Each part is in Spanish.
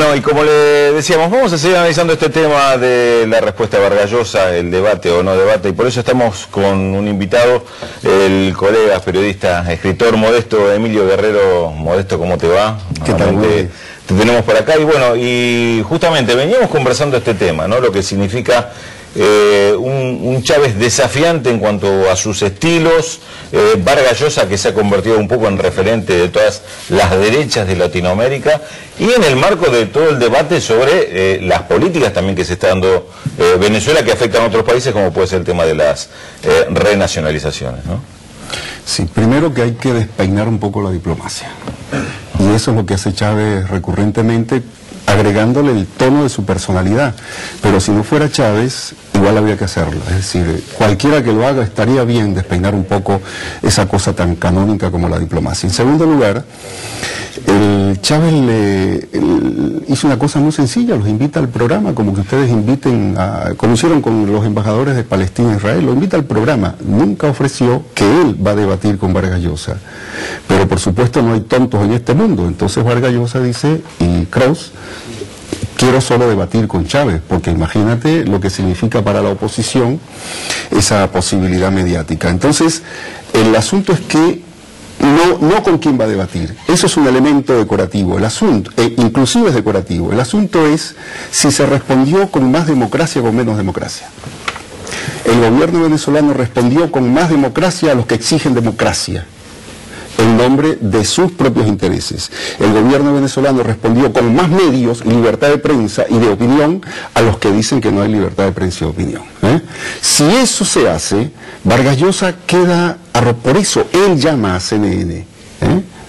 Bueno, y como le decíamos, vamos a seguir analizando este tema de la respuesta de Vargas Llosa, el debate o no debate, y por eso estamos con un invitado, el colega, periodista, escritor Modesto Emilio Guerrero. Modesto, ¿cómo te va? ¿Qué tal? Te tenemos por acá, y bueno, y justamente veníamos conversando este tema, ¿no? Lo que significa un Chávez desafiante en cuanto a sus estilos, Vargas Llosa, que se ha convertido un poco en referente de todas las derechas de Latinoamérica, y en el marco de todo el debate sobre las políticas también que se está dando Venezuela, que afectan a otros países, como puede ser el tema de las renacionalizaciones, ¿no? Sí, primero que hay que despeinar un poco la diplomacia, y eso es lo que hace Chávez recurrentemente, agregándole el tono de su personalidad. Pero si no fuera Chávez, igual habría que hacerlo. Es decir, cualquiera que lo haga estaría bien despeinar un poco esa cosa tan canónica como la diplomacia. En segundo lugar, Chávez hizo una cosa muy sencilla, los invita al programa, como que ustedes como hicieron con los embajadores de Palestina e Israel, lo invita al programa. Nunca ofreció que él va a debatir con Vargas Llosa. Pero por supuesto no hay tontos en este mundo. Entonces Vargas Llosa dice, y Krauss, quiero solo debatir con Chávez, porque imagínate lo que significa para la oposición esa posibilidad mediática. Entonces, el asunto es que no con quién va a debatir. Eso es un elemento decorativo. El asunto, inclusive es decorativo. El asunto es si se respondió con más democracia o con menos democracia. El gobierno venezolano respondió con más democracia a los que exigen democracia, en nombre de sus propios intereses. El gobierno venezolano respondió con más medios, libertad de prensa y de opinión, a los que dicen que no hay libertad de prensa y de opinión. Si eso se hace, Vargas Llosa queda, por eso él llama a CNN.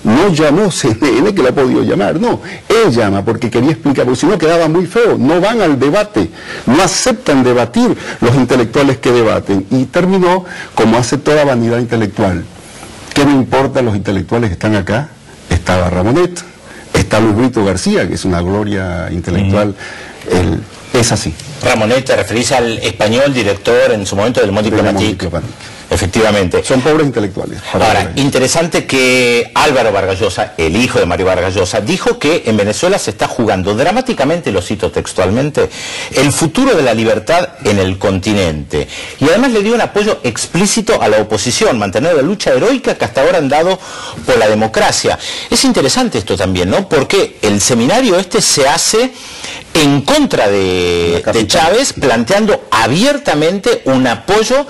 No llamó CNN, que la ha podido llamar, no, él llama porque quería explicar, porque si no quedaba muy feo, no van al debate, no aceptan debatir los intelectuales que debaten, y terminó como hace toda vanidad intelectual. ¿Qué me importa los intelectuales que están acá? Estaba Ramonet, está Luis Brito García, que es una gloria intelectual, es así. Ramonet, te referís al español director en su momento del Monde Diplomatique. Efectivamente. Son pobres intelectuales. Ahora, interesante que Álvaro Vargas Llosa, el hijo de Mario Vargas Llosa, dijo que en Venezuela se está jugando dramáticamente, lo cito textualmente, el futuro de la libertad en el continente. Y además le dio un apoyo explícito a la oposición, mantener la lucha heroica que hasta ahora han dado por la democracia. Es interesante esto también, ¿no? Porque el seminario este se hace en contra de Chávez, planteando abiertamente un apoyo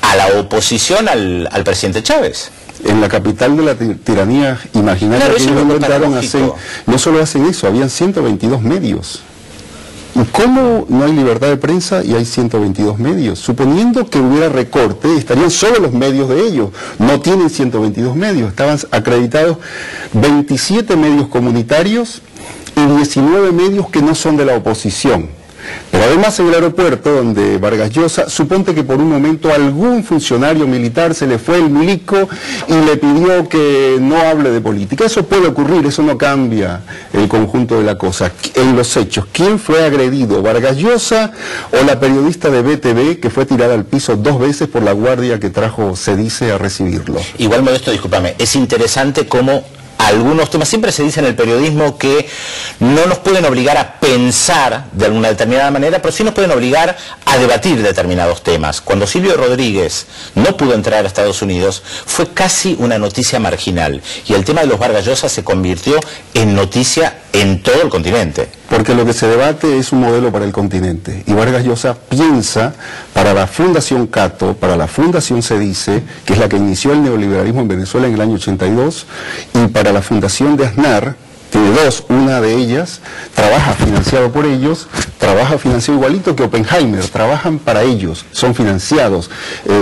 a la oposición al presidente Chávez. En la capital de la tiranía imaginaria, claro, que ellos inventaron, no solo hacen eso, habían 122 medios. ¿Y cómo no hay libertad de prensa y hay 122 medios? Suponiendo que hubiera recorte, estarían solo los medios de ellos. No tienen 122 medios, estaban acreditados 27 medios comunitarios y 19 medios que no son de la oposición. Pero además en el aeropuerto donde Vargas Llosa, suponte que por un momento algún funcionario militar se le fue el milico y le pidió que no hable de política. Eso puede ocurrir, eso no cambia el conjunto de la cosa. En los hechos, ¿quién fue agredido? ¿Vargas Llosa o la periodista de BTV que fue tirada al piso 2 veces por la guardia que trajo, se dice, a recibirlo? Igual, Modesto, discúlpame, es interesante cómo algunos temas, siempre se dice en el periodismo que no nos pueden obligar a pensar de alguna determinada manera, pero sí nos pueden obligar a debatir determinados temas. Cuando Silvio Rodríguez no pudo entrar a Estados Unidos, fue casi una noticia marginal, y el tema de los Vargas Llosa se convirtió en noticia en todo el continente. Porque lo que se debate es un modelo para el continente, y Vargas Llosa piensa para la Fundación Cato, para la Fundación Sedice, que es la que inició el neoliberalismo en Venezuela en el año 82, y para la Fundación de Aznar, tiene dos, una de ellas trabaja financiado por ellos, trabaja financiado igualito que Oppenheimer, trabajan para ellos, son financiados.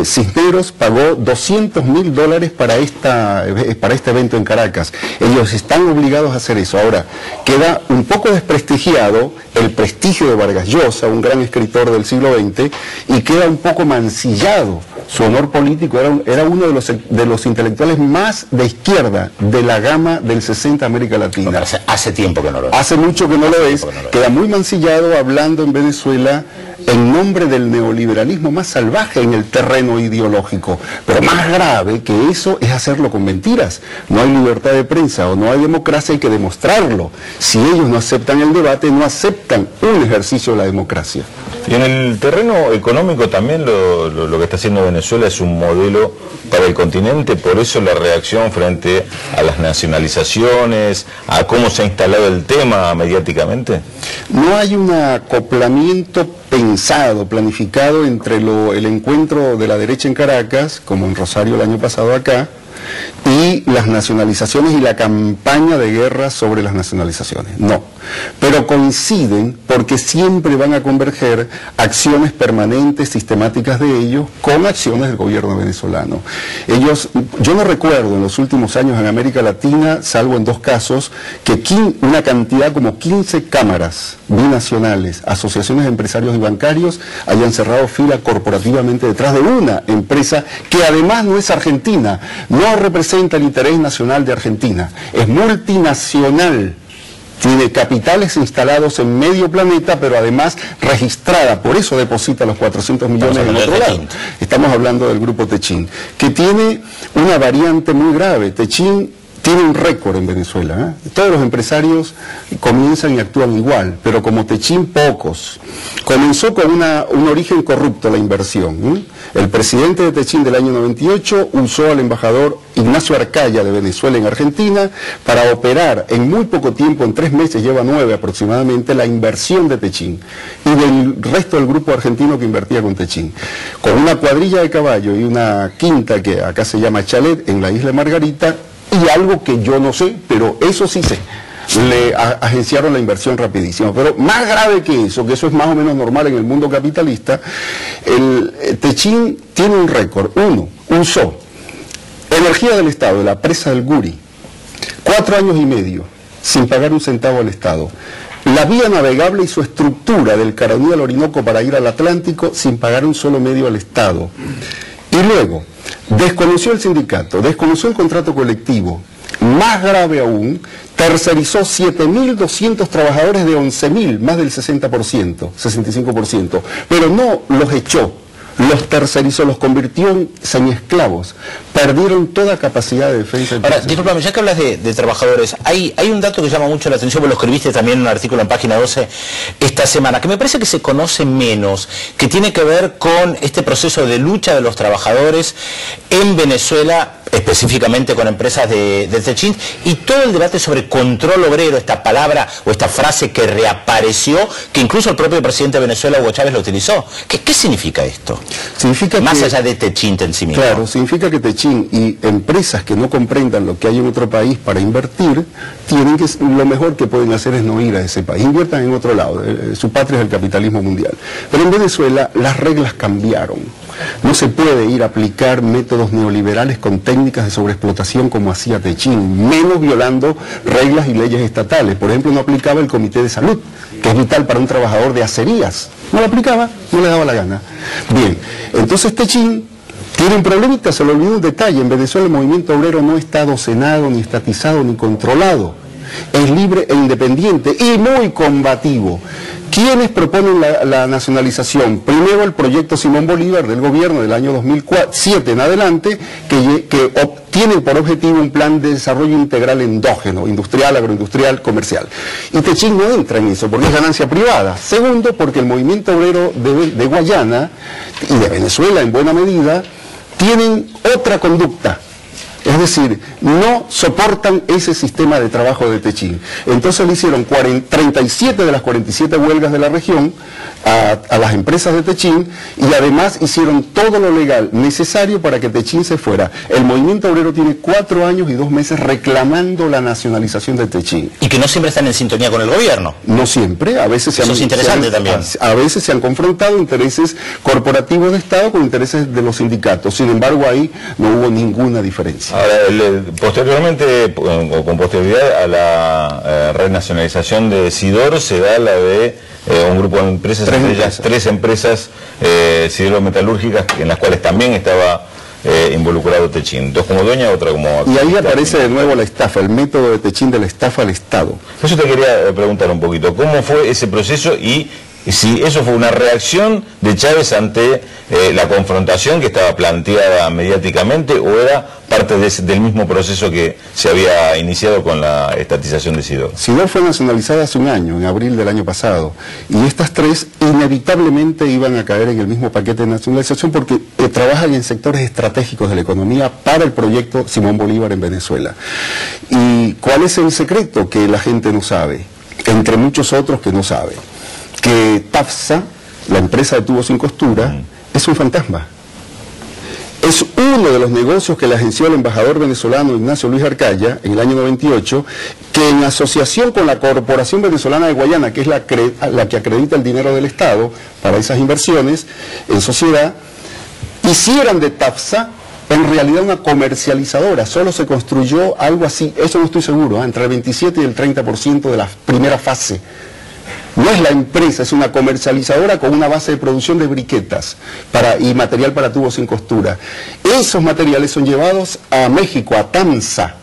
Cisneros pagó $200.000 para este evento en Caracas. Ellos están obligados a hacer eso. Ahora, queda un poco desprestigiado el prestigio de Vargas Llosa, un gran escritor del siglo XX, y queda un poco mancillado su honor político, era uno de los intelectuales más de izquierda de la gama del 60 América Latina. Hace tiempo que no lo es. Hace mucho que no lo es, queda muy mancillado hablando en Venezuela en nombre del neoliberalismo más salvaje en el terreno ideológico. Pero más grave que eso es hacerlo con mentiras. No hay libertad de prensa o no hay democracia, hay que demostrarlo. Si ellos no aceptan el debate, no aceptan un ejercicio de la democracia. Y en el terreno económico también lo que está haciendo Venezuela es un modelo para el continente, por eso la reacción frente a las nacionalizaciones, a cómo se ha instalado el tema mediáticamente. No hay un acoplamiento pensado, planificado entre el encuentro de la derecha en Caracas, como en Rosario el año pasado acá, y las nacionalizaciones y la campaña de guerra sobre las nacionalizaciones. No, pero coinciden porque siempre van a converger acciones permanentes, sistemáticas de ellos, con acciones del gobierno venezolano. Yo no recuerdo en los últimos años en América Latina, salvo en dos casos, que una cantidad como 15 cámaras binacionales, asociaciones de empresarios y bancarios, hayan cerrado fila corporativamente detrás de una empresa que además no es argentina, no representa el interés nacional de Argentina, es multinacional, tiene capitales instalados en medio planeta, pero además registrada, por eso deposita los 400 millones en otro lado. Estamos hablando del grupo Techin, que tiene una variante muy grave. Techin tiene un récord en Venezuela, ¿eh? Todos los empresarios comienzan y actúan igual, pero como Techin pocos. Comenzó con un origen corrupto la inversión, ¿eh? El presidente de Techin del año 98 usó al embajador Ignacio Arcaya de Venezuela en Argentina para operar en muy poco tiempo, en 3 meses, lleva 9 aproximadamente, la inversión de Techin y del resto del grupo argentino que invertía con Techin. Con una cuadrilla de caballo y una quinta que acá se llama Chalet en la isla de Margarita, y algo que yo no sé, pero eso sí sé, le agenciaron la inversión rapidísimo. Pero más grave que eso es más o menos normal en el mundo capitalista, el Techin tiene un récord. Usó energía del Estado, de la presa del Guri, 4 años y medio, sin pagar un centavo al Estado. La vía navegable y su estructura del Caroní al Orinoco para ir al Atlántico, sin pagar un solo medio al Estado. Y luego desconoció el sindicato, desconoció el contrato colectivo, más grave aún, tercerizó 7.200 trabajadores de 11.000, más del 60%, 65%, pero no los echó, los tercerizó, los convirtió en semiesclavos, perdieron toda capacidad de defensa. Ahora, discúlpame, ya que hablas de trabajadores, hay un dato que llama mucho la atención, porque lo escribiste también en un artículo en Página 12 esta semana, que me parece que se conoce menos, que tiene que ver con este proceso de lucha de los trabajadores en Venezuela, específicamente con empresas de Techin, y todo el debate sobre control obrero, esta palabra o esta frase que reapareció, que incluso el propio presidente de Venezuela, Hugo Chávez, lo utilizó. ¿Qué significa esto? Significa más allá de Techin en sí mismo. Claro, significa que Techin y empresas que no comprendan lo que hay en otro país para invertir, lo mejor que pueden hacer es no ir a ese país, inviertan en otro lado, su patria es el capitalismo mundial. Pero en Venezuela las reglas cambiaron. No se puede ir a aplicar métodos neoliberales con técnicas de sobreexplotación como hacía Techin, menos violando reglas y leyes estatales. Por ejemplo, no aplicaba el Comité de Salud, que es vital para un trabajador de acerías. No lo aplicaba, no le daba la gana. Bien, entonces Techin tiene un problemita, se le olvidó un detalle. En Venezuela el movimiento obrero no está docenado, ni estatizado, ni controlado. Es libre e independiente y muy combativo. ¿Quiénes proponen la nacionalización? Primero el proyecto Simón Bolívar del gobierno del año 2007 en adelante, que tiene por objetivo un plan de desarrollo integral endógeno, industrial, agroindustrial, comercial. Y Techin no entra en eso porque es ganancia privada. Segundo, porque el movimiento obrero de Guayana y de Venezuela en buena medida tienen otra conducta. Es decir, no soportan ese sistema de trabajo de Techin. Entonces le hicieron 37 de las 47 huelgas de la región a las empresas de Techin, y además hicieron todo lo legal necesario para que Techin se fuera. El movimiento obrero tiene 4 años y 2 meses reclamando la nacionalización de Techin. Y que no siempre están en sintonía con el gobierno. No siempre, a veces eso es interesante también. A veces se han confrontado intereses corporativos de Estado con intereses de los sindicatos. Sin embargo, ahí no hubo ninguna diferencia. Ahora, posteriormente, o con posterioridad a la renacionalización de Sidor, se da la de un grupo de empresas entre ellas 3 empresas siderometalúrgicas en las cuales también estaba involucrado Techin, 2 como dueña, otra como... Y ahí aparece de nuevo la estafa, el método de Techin de la estafa al Estado. Eso te quería preguntar un poquito, ¿cómo fue ese proceso y si eso fue una reacción de Chávez ante la confrontación que estaba planteada mediáticamente o era parte del mismo proceso que se había iniciado con la estatización de Sidor? Sidor fue nacionalizada hace un año, en abril del año pasado, y estas 3 inevitablemente iban a caer en el mismo paquete de nacionalización porque trabajan en sectores estratégicos de la economía para el proyecto Simón Bolívar en Venezuela. ¿Y cuál es el secreto que la gente no sabe? Entre muchos otros que no sabe. Que TAFSA, la empresa de tubos sin costura, es un fantasma. Es uno de los negocios que le agenció el embajador venezolano Ignacio Luis Arcaya en el año 98, que en asociación con la Corporación Venezolana de Guayana, que es la que acredita el dinero del Estado para esas inversiones en sociedad, hicieran de TAFSA en realidad una comercializadora. Solo se construyó algo así, eso no estoy seguro, entre el 27 y el 30% de la primera fase. No es la empresa, es una comercializadora con una base de producción de briquetas y material para tubos sin costura. Esos materiales son llevados a México, a TAMSA,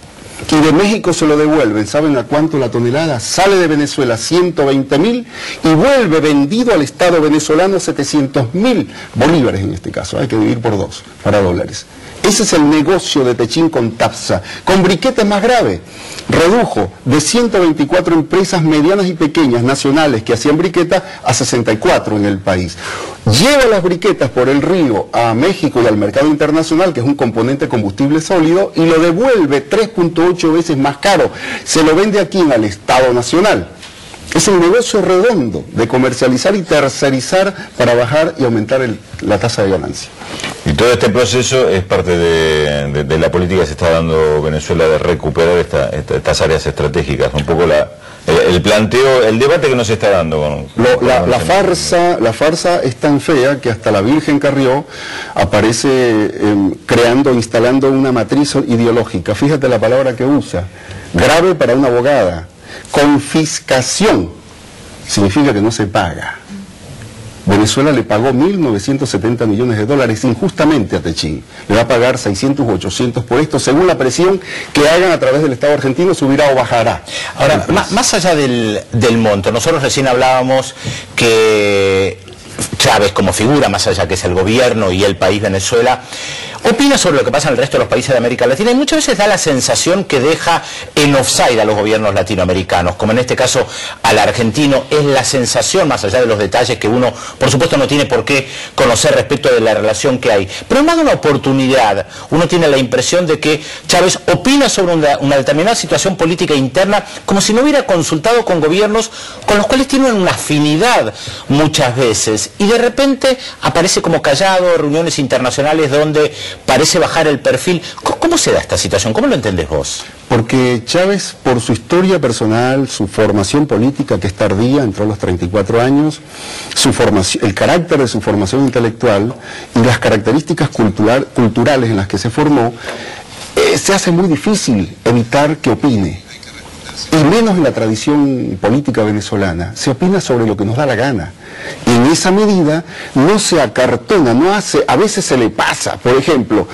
y de México se lo devuelven. ¿Saben a cuánto la tonelada? Sale de Venezuela 120.000 y vuelve vendido al Estado venezolano 700.000 bolívares en este caso. Hay que dividir por 2 para dólares. Ese es el negocio de Techin con TAFSA. Con briquetas más grave. Redujo de 124 empresas medianas y pequeñas nacionales que hacían briquetas a 64 en el país. Lleva las briquetas por el río a México y al mercado internacional, que es un componente combustible sólido, y lo devuelve 3.8 veces más caro. Se lo vende aquí al Estado Nacional. Es un negocio redondo de comercializar y tercerizar para bajar y aumentar la tasa de ganancia. Y todo este proceso es parte de la política que se está dando Venezuela de recuperar estas áreas estratégicas, un poco el planteo, el debate que nos está dando. La farsa es tan fea que hasta la Virgen Carrió aparece instalando una matriz ideológica. Fíjate la palabra que usa, grave para una abogada. Confiscación significa que no se paga. Venezuela le pagó 1.970 millones de dólares injustamente a Techin. Le va a pagar 600 u 800 por esto, según la presión que hagan a través del Estado argentino, subirá o bajará. Ahora, más allá del monto, nosotros recién hablábamos que Chávez como figura, más allá que es el gobierno y el país Venezuela, opina sobre lo que pasa en el resto de los países de América Latina y muchas veces da la sensación que deja en offside a los gobiernos latinoamericanos, como en este caso al argentino. Es la sensación, más allá de los detalles que uno, por supuesto, no tiene por qué conocer respecto de la relación que hay. Pero en más de una oportunidad, uno tiene la impresión de que Chávez opina sobre una determinada situación política interna como si no hubiera consultado con gobiernos con los cuales tienen una afinidad muchas veces. Y de repente aparece como callado en reuniones internacionales donde parece bajar el perfil. ¿Cómo se da esta situación? ¿Cómo lo entendés vos? Porque Chávez, por su historia personal, su formación política, que es tardía, entró a los 34 años, el carácter de su formación intelectual y las características culturales en las que se formó, se hace muy difícil evitar que opine. Y menos en la tradición política venezolana, se opina sobre lo que nos da la gana. Y en esa medida no se acartona, a veces se le pasa. Por ejemplo,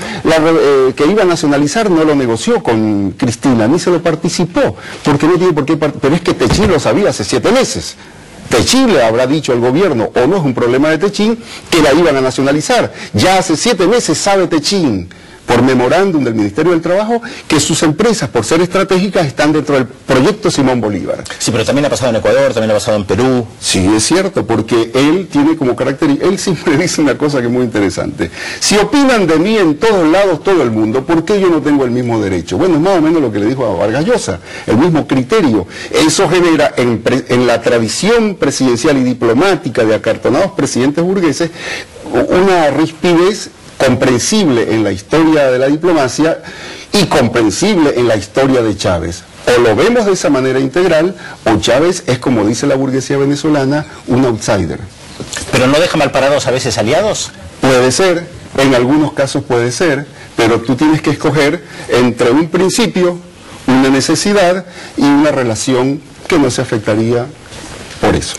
que iba a nacionalizar no lo negoció con Cristina, ni se lo participó, porque no tiene por qué, pero es que Techin lo sabía hace 7 meses. Techin le habrá dicho al gobierno, o no es un problema de Techin, que la iban a nacionalizar. Ya hace 7 meses sabe Techin, por memorándum del Ministerio del Trabajo, que sus empresas, por ser estratégicas, están dentro del proyecto Simón Bolívar. Sí, pero también ha pasado en Ecuador, también ha pasado en Perú. Sí, es cierto, porque él tiene como carácter, él siempre dice una cosa que es muy interesante: si opinan de mí en todos lados, todo el mundo, ¿por qué yo no tengo el mismo derecho? Bueno, es más o menos lo que le dijo a Vargas Llosa, el mismo criterio. Eso genera en la tradición presidencial y diplomática de acartonados presidentes burgueses una rispidez comprensible en la historia de la diplomacia y comprensible en la historia de Chávez. O lo vemos de esa manera integral, o Chávez es, como dice la burguesía venezolana, un outsider. ¿Pero no deja mal parados a veces aliados? Puede ser, en algunos casos puede ser, pero tú tienes que escoger entre un principio, una necesidad y una relación que no se afectaría por eso.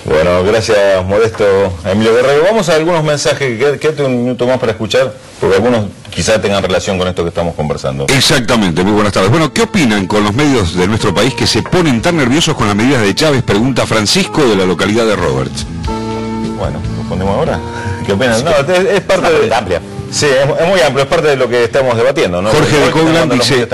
Bueno, gracias Modesto, Emilio Guerrero. Vamos a algunos mensajes, quédate un minuto más para escuchar, porque algunos quizás tengan relación con esto que estamos conversando. Exactamente, muy buenas tardes. Bueno, ¿qué opinan con los medios de nuestro país que se ponen tan nerviosos con las medidas de Chávez? Pregunta Francisco de la localidad de Roberts. Bueno, respondemos ahora. ¿Qué opinan? No, es parte de... amplia. Sí, es muy amplio, es parte de lo que estamos debatiendo, ¿no? Jorge de Coglan dice,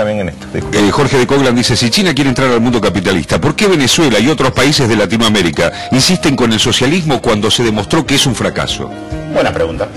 Jorge de Coglan dice, si China quiere entrar al mundo capitalista, ¿por qué Venezuela y otros países de Latinoamérica insisten con el socialismo cuando se demostró que es un fracaso? Buena pregunta.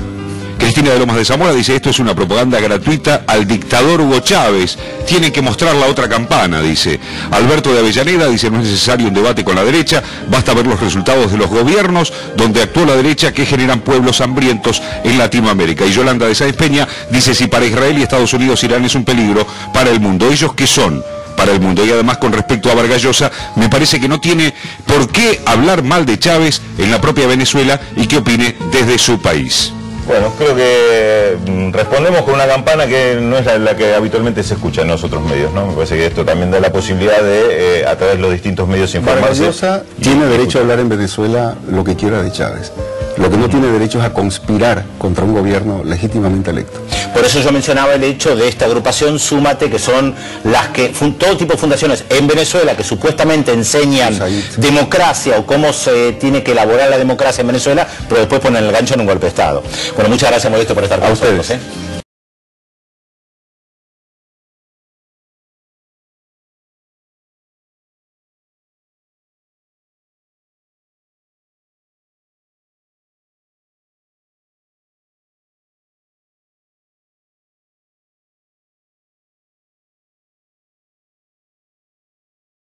Cristina de Lomas de Zamora dice, esto es una propaganda gratuita al dictador Hugo Chávez, tienen que mostrar la otra campana, dice. Alberto de Avellaneda dice, no es necesario un debate con la derecha, basta ver los resultados de los gobiernos donde actuó la derecha que generan pueblos hambrientos en Latinoamérica. Y Yolanda de Sáenz Peña dice, si para Israel y Estados Unidos Irán es un peligro para el mundo, ¿ellos qué son para el mundo? Y además, con respecto a Vargas Llosa, me parece que no tiene por qué hablar mal de Chávez en la propia Venezuela y que opine desde su país. Bueno, creo que respondemos con una campana que no es la que habitualmente se escucha en los otros medios, ¿no? Me parece que esto también da la posibilidad de, a través de los distintos medios, informarse. Vargas Llosa tiene derecho a hablar en Venezuela lo que quiera de Chávez. Lo que no tiene derecho es a conspirar contra un gobierno legítimamente electo. Por eso yo mencionaba el hecho de esta agrupación Súmate, que son las que, todo tipo de fundaciones en Venezuela que supuestamente enseñan democracia o cómo se tiene que elaborar la democracia en Venezuela, pero después ponen el gancho en un golpe de Estado. Bueno, muchas gracias Modesto por estar con nosotros.